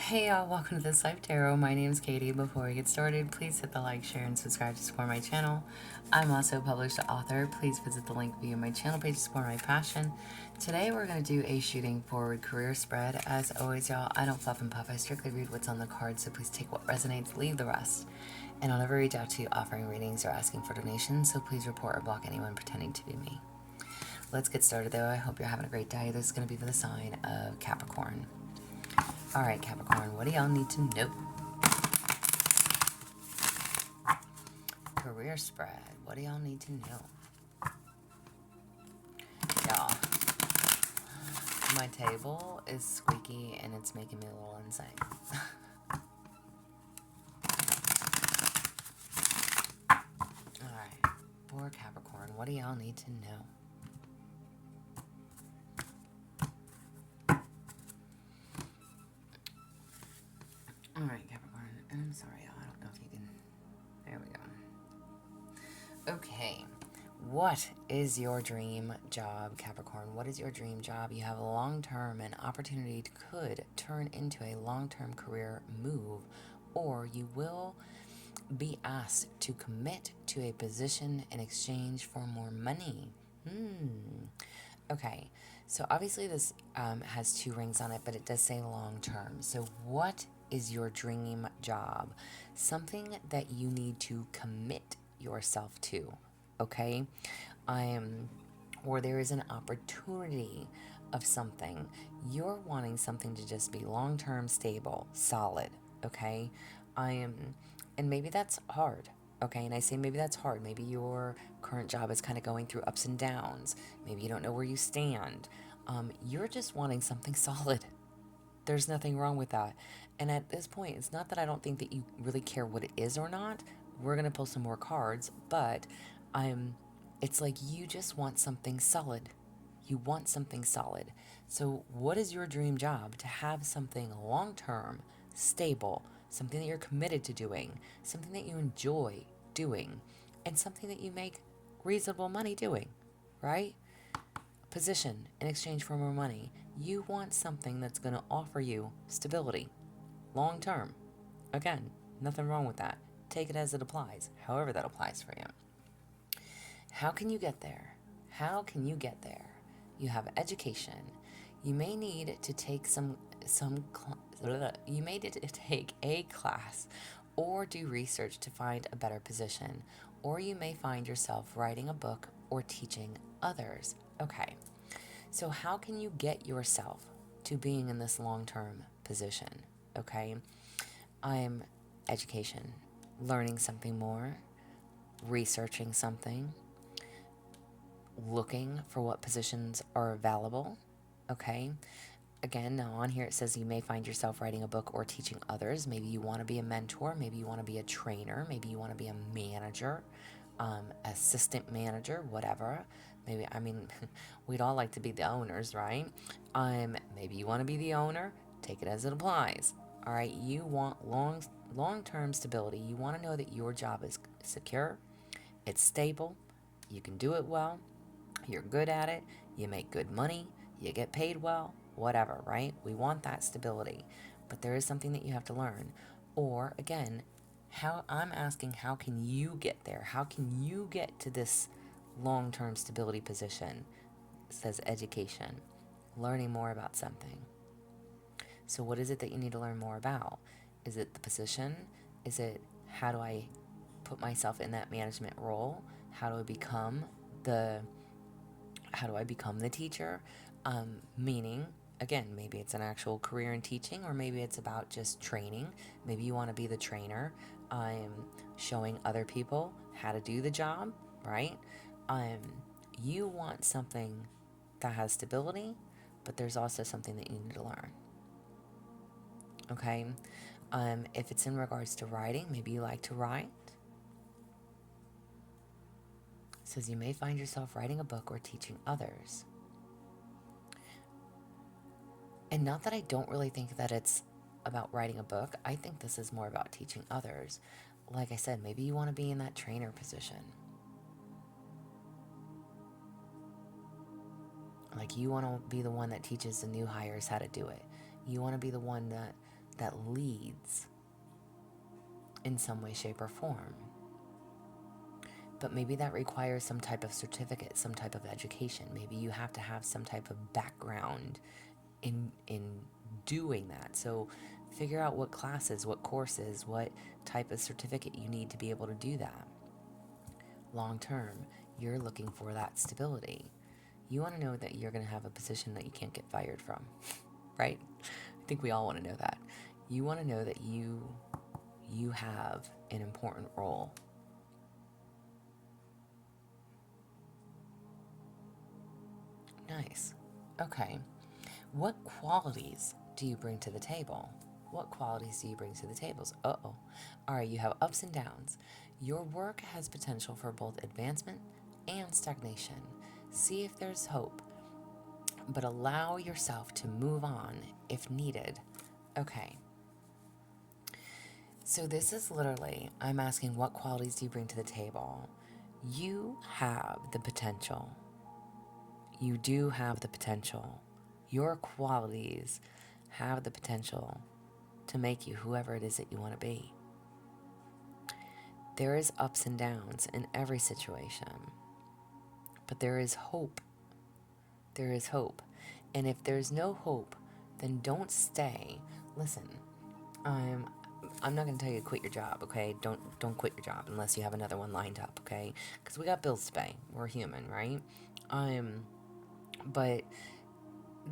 Hey y'all, welcome to This Life Tarot. My name is Katie. Before we get started, please hit the like, share, and subscribe to support my channel. I'm also a published author. Please visit the link via my channel page to support my passion. Today we're going to do a shooting forward career spread. As always, y'all, I don't fluff and puff. I strictly read what's on the card, so please take what resonates, leave the rest. And I'll never reach out to you offering readings or asking for donations, so please report or block anyone pretending to be me. Let's get started though. I hope you're having a great day. This is going to be for the sign of Capricorn. Alright, Capricorn, what do y'all need to know? Career spread, what do y'all need to know? Y'all, my table is squeaky and it's making me a little insane. Alright, for Capricorn, what do y'all need to know? Alright, Capricorn, and I'm sorry, y'all, I don't know if you can... There we go. Okay, what is your dream job, Capricorn? What is your dream job? You have a long-term, and opportunity could turn into a long-term career move, or you will be asked to commit to a position in exchange for more money. Okay, so obviously this has two rings on it, but it does say long term. So what is your dream job? Something that you need to commit yourself to, okay? Or there is an opportunity of something. You're wanting something to just be long term, stable, solid, okay? And maybe that's hard. Okay, and I say maybe that's hard. Maybe your current job is kind of going through ups and downs. Maybe you don't know where you stand. You're just wanting something solid. There's nothing wrong with that. And at this point, it's not that I don't think that you really care what it is or not. We're going to pull some more cards, but it's like you just want something solid. You want something solid. So what is your dream job? To have something long-term, stable, something that you're committed to doing, something that you enjoy doing, and something that you make reasonable money doing, right? Position in exchange for more money. You want something that's going to offer you stability, long term. Again, nothing wrong with that. Take it as it applies, however that applies for you. How can you get there? How can you get there? You have education. You may need to take you may need to take a class or do research to find a better position, or you may find yourself writing a book or teaching others. Okay, so how can you get yourself to being in this long-term position? Okay, I'm education, learning something more, researching something, looking for what positions are available. Okay, again, now on here it says you may find yourself writing a book or teaching others. Maybe you want to be a mentor, maybe you want to be a trainer, maybe you want to be a manager, assistant manager, whatever. Maybe, I mean, we'd all like to be the owners, right? Maybe you want to be the owner. Take it as it applies. All right, you want long-term stability. You want to know that your job is secure, it's stable, you can do it well, you're good at it, you make good money, you get paid well, whatever, right? We want that stability. But there is something that you have to learn. Or again, I'm asking, how can you get there? How can you get to this long-term stability position? It says education, learning more about something. So what is it that you need to learn more about? Is it the position? Is it how do I put myself in that management role? How do I become the teacher? Meaning, again, maybe it's an actual career in teaching, or maybe it's about just training. Maybe you want to be the trainer, showing other people how to do the job, right? You want something that has stability, but there's also something that you need to learn. Okay? If it's in regards to writing, maybe you like to write. It says you may find yourself writing a book or teaching others. And not that I don't really think that it's about writing a book. I think this is more about teaching others. Like I said, maybe you want to be in that trainer position. Like you want to be the one that teaches the new hires how to do it. You want to be the one that that leads in some way, shape, or form. But maybe that requires some type of certificate, some type of education. Maybe you have to have some type of background in doing that. So figure out what classes, what courses, what type of certificate you need to be able to do that. Long term, you're looking for that stability. You want to know that you're going to have a position that you can't get fired from, right? I think we all want to know that. You want to know that you have an important role. Nice. Okay. What qualities do you bring to the table? What qualities do you bring to the tables? Uh-oh. All right, you have ups and downs. Your work has potential for both advancement and stagnation. See if there's hope, but allow yourself to move on if needed. Okay. So this is literally, I'm asking, what qualities do you bring to the table? You have the potential. You do have the potential. Your qualities have the potential to make you whoever it is that you want to be. There is ups and downs in every situation, but there is hope. There is hope. And if there's no hope, then don't stay. Listen, I'm not going to tell you to quit your job, okay? Don't quit your job unless you have another one lined up, okay? Because we got bills to pay. We're human, right? But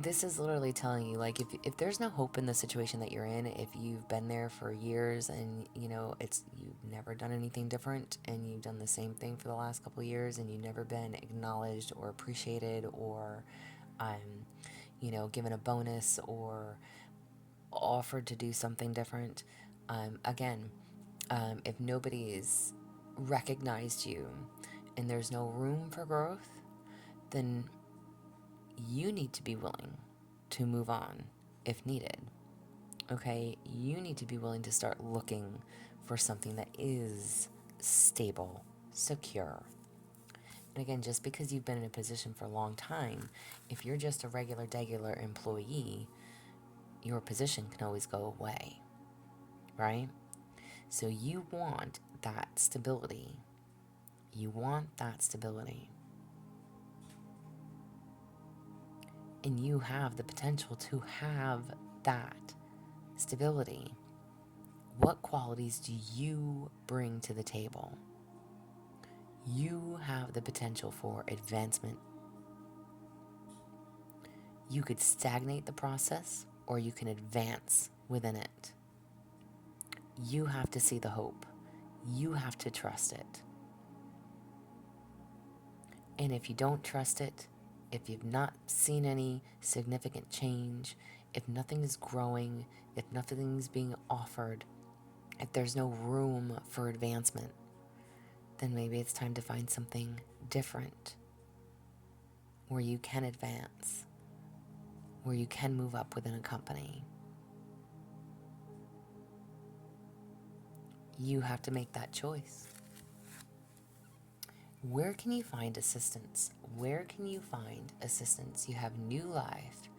this is literally telling you, like, if there's no hope in the situation that you're in, if you've been there for years and, you've never done anything different and you've done the same thing for the last couple of years and you've never been acknowledged or appreciated or, given a bonus or offered to do something different, if nobody's recognized you and there's no room for growth, then you need to be willing to move on if needed. Okay? You need to be willing to start looking for something that is stable, secure. And again, just because you've been in a position for a long time, if you're just a regular employee, your position can always go away, right? So you want that stability. You want that stability. And you have the potential to have that stability. What qualities do you bring to the table? You have the potential for advancement. You could stagnate the process or you can advance within it. You have to see the hope. You have to trust it. And if you don't trust it, if you've not seen any significant change, if nothing is growing, if nothing is being offered, if there's no room for advancement, then maybe it's time to find something different where you can advance, where you can move up within a company. You have to make that choice. Where can you find assistance? Where can you find assistance? You have new life.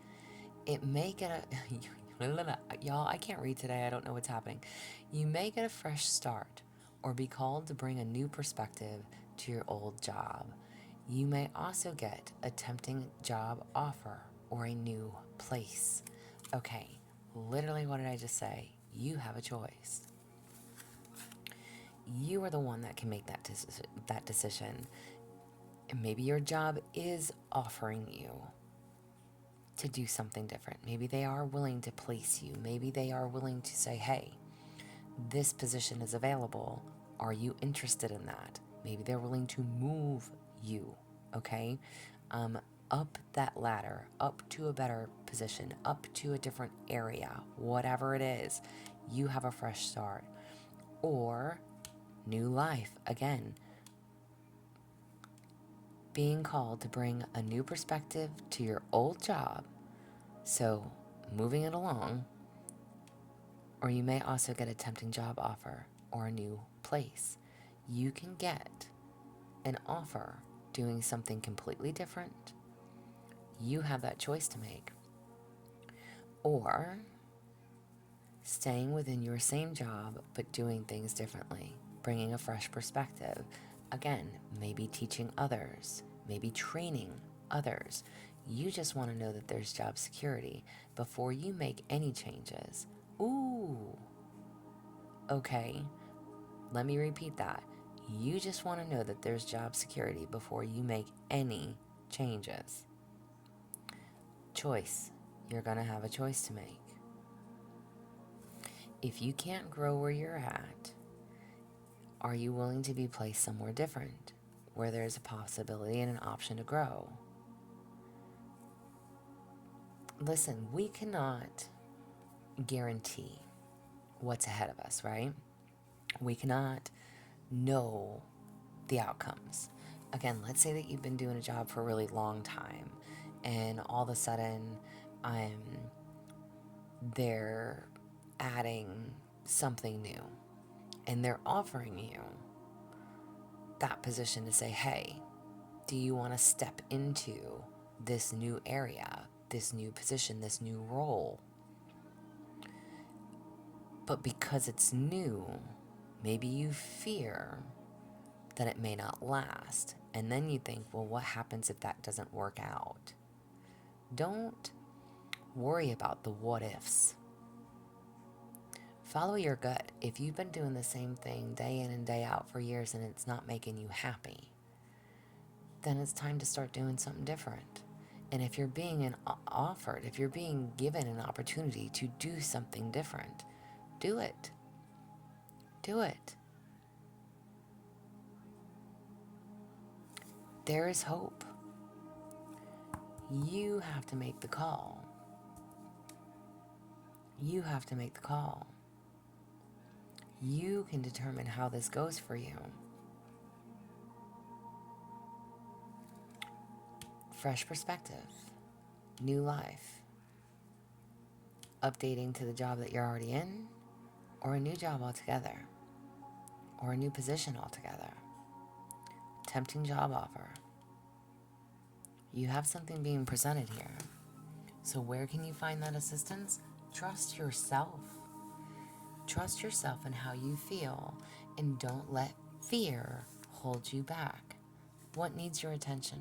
It may get y'all, I can't read today. I don't know what's happening. You may get a fresh start or be called to bring a new perspective to your old job. You may also get a tempting job offer or a new place. Okay, literally what did I just say? You have a choice. You are the one that can make that decision. And maybe your job is offering you to do something different. Maybe they are willing to place you. Maybe they are willing to say, hey, this position is available. Are you interested in that? Maybe they're willing to move you, okay? Up that ladder, up to a better position, up to a different area, whatever it is. You have a fresh start. Or new life, again. Being called to bring a new perspective to your old job. So, moving it along. Or you may also get a tempting job offer or a new place. You can get an offer doing something completely different. You have that choice to make. Or Staying within your same job, but doing things differently, bringing a fresh perspective. Again, maybe teaching others, maybe training others. You just want to know that there's job security before you make any changes. Ooh, okay, let me repeat that. You just want to know that there's job security before you make any changes. Choice. You're going to have a choice to make. If you can't grow where you're at, are you willing to be placed somewhere different, where there's a possibility and an option to grow? Listen, we cannot guarantee what's ahead of us, right? We cannot know the outcomes. Again, let's say that you've been doing a job for a really long time, and all of a sudden, they're adding something new, and they're offering you that position to say, hey, do you want to step into this new area, this new position, this new role? But because it's new, maybe you fear that it may not last. And then you think, well, what happens if that doesn't work out? Don't worry about the what ifs. Follow your gut. If you've been doing the same thing day in and day out for years and it's not making you happy, then it's time to start doing something different. And if you're being offered, if you're being given an opportunity to do something different, do it. Do it. There is hope. You have to make the call. You have to make the call. You can determine how this goes for you. Fresh perspective, new life, updating to the job that you're already in, or a new job altogether, or a new position altogether, tempting job offer. You have something being presented here. So where can you find that assistance? Trust yourself. Trust yourself in how you feel, and don't let fear hold you back. What needs your attention?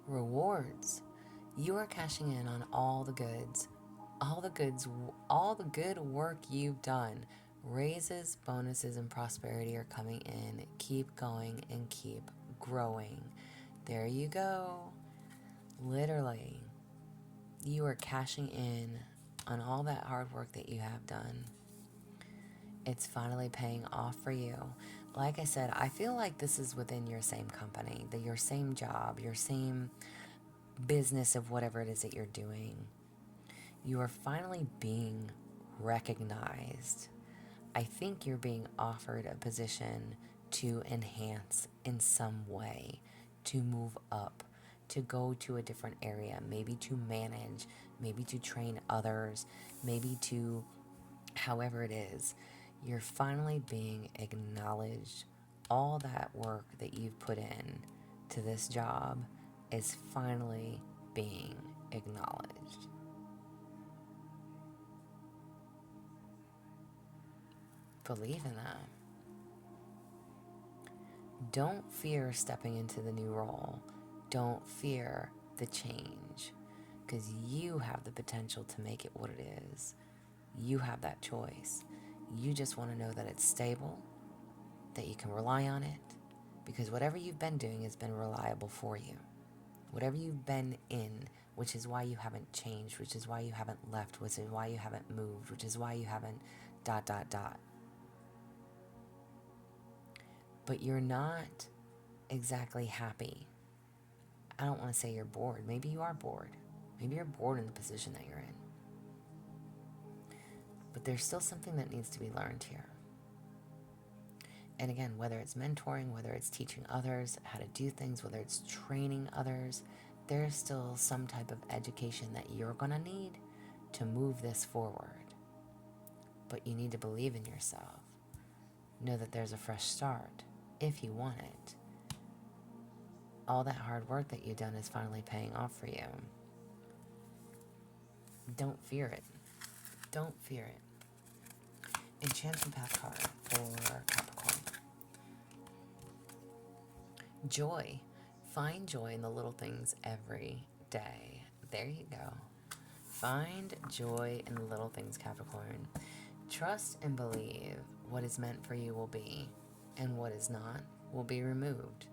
Rewards. You are cashing in on all the goods, all the good work you've done. Raises, bonuses, and prosperity are coming in. Keep going and keep growing. There you go. Literally, you are cashing in on all that hard work that you have done. It's finally paying off for you. Like I said, I feel like this is within your same company, your same job, your same business of whatever it is that you're doing. You are finally being recognized. I think you're being offered a position to enhance in some way, to move up, to go to a different area, maybe to manage, maybe to train others, maybe to however it is. You're finally being acknowledged. All that work that you've put in to this job is finally being acknowledged. Believe in that. Don't fear stepping into the new role. Don't fear the change, because you have the potential to make it what it is. You have that choice. You just want to know that it's stable, that you can rely on it, because whatever you've been doing has been reliable for you. Whatever you've been in, which is why you haven't changed, which is why you haven't left, which is why you haven't moved, which is why you haven't ... But you're not exactly happy. I don't want to say you're bored. Maybe you are bored. Maybe you're bored in the position that you're in. But there's still something that needs to be learned here. And again, whether it's mentoring, whether it's teaching others how to do things, whether it's training others, there's still some type of education that you're going to need to move this forward. But you need to believe in yourself. Know that there's a fresh start if you want it. All that hard work that you've done is finally paying off for you. Don't fear it. Don't fear it. Enchantment Path card for Capricorn. Joy. Find joy in the little things every day. There you go. Find joy in the little things, Capricorn. Trust and believe what is meant for you will be, and what is not will be removed.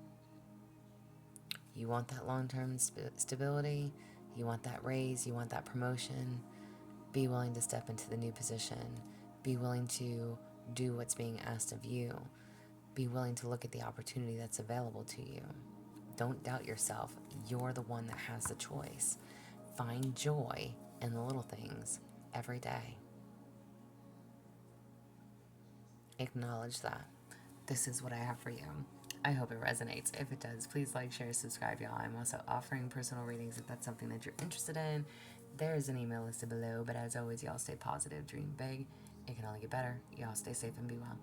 You want that long-term stability, you want that raise, you want that promotion. Be willing to step into the new position. Be willing to do what's being asked of you. Be willing to look at the opportunity that's available to you. Don't doubt yourself. You're the one that has the choice. Find joy in the little things every day. Acknowledge that. This is what I have for you. I hope it resonates. If it does, please like, share, subscribe, y'all. I'm also offering personal readings if that's something that you're interested in. There is an email listed below, but as always, y'all stay positive, dream big. It can only get better. Y'all stay safe and be well.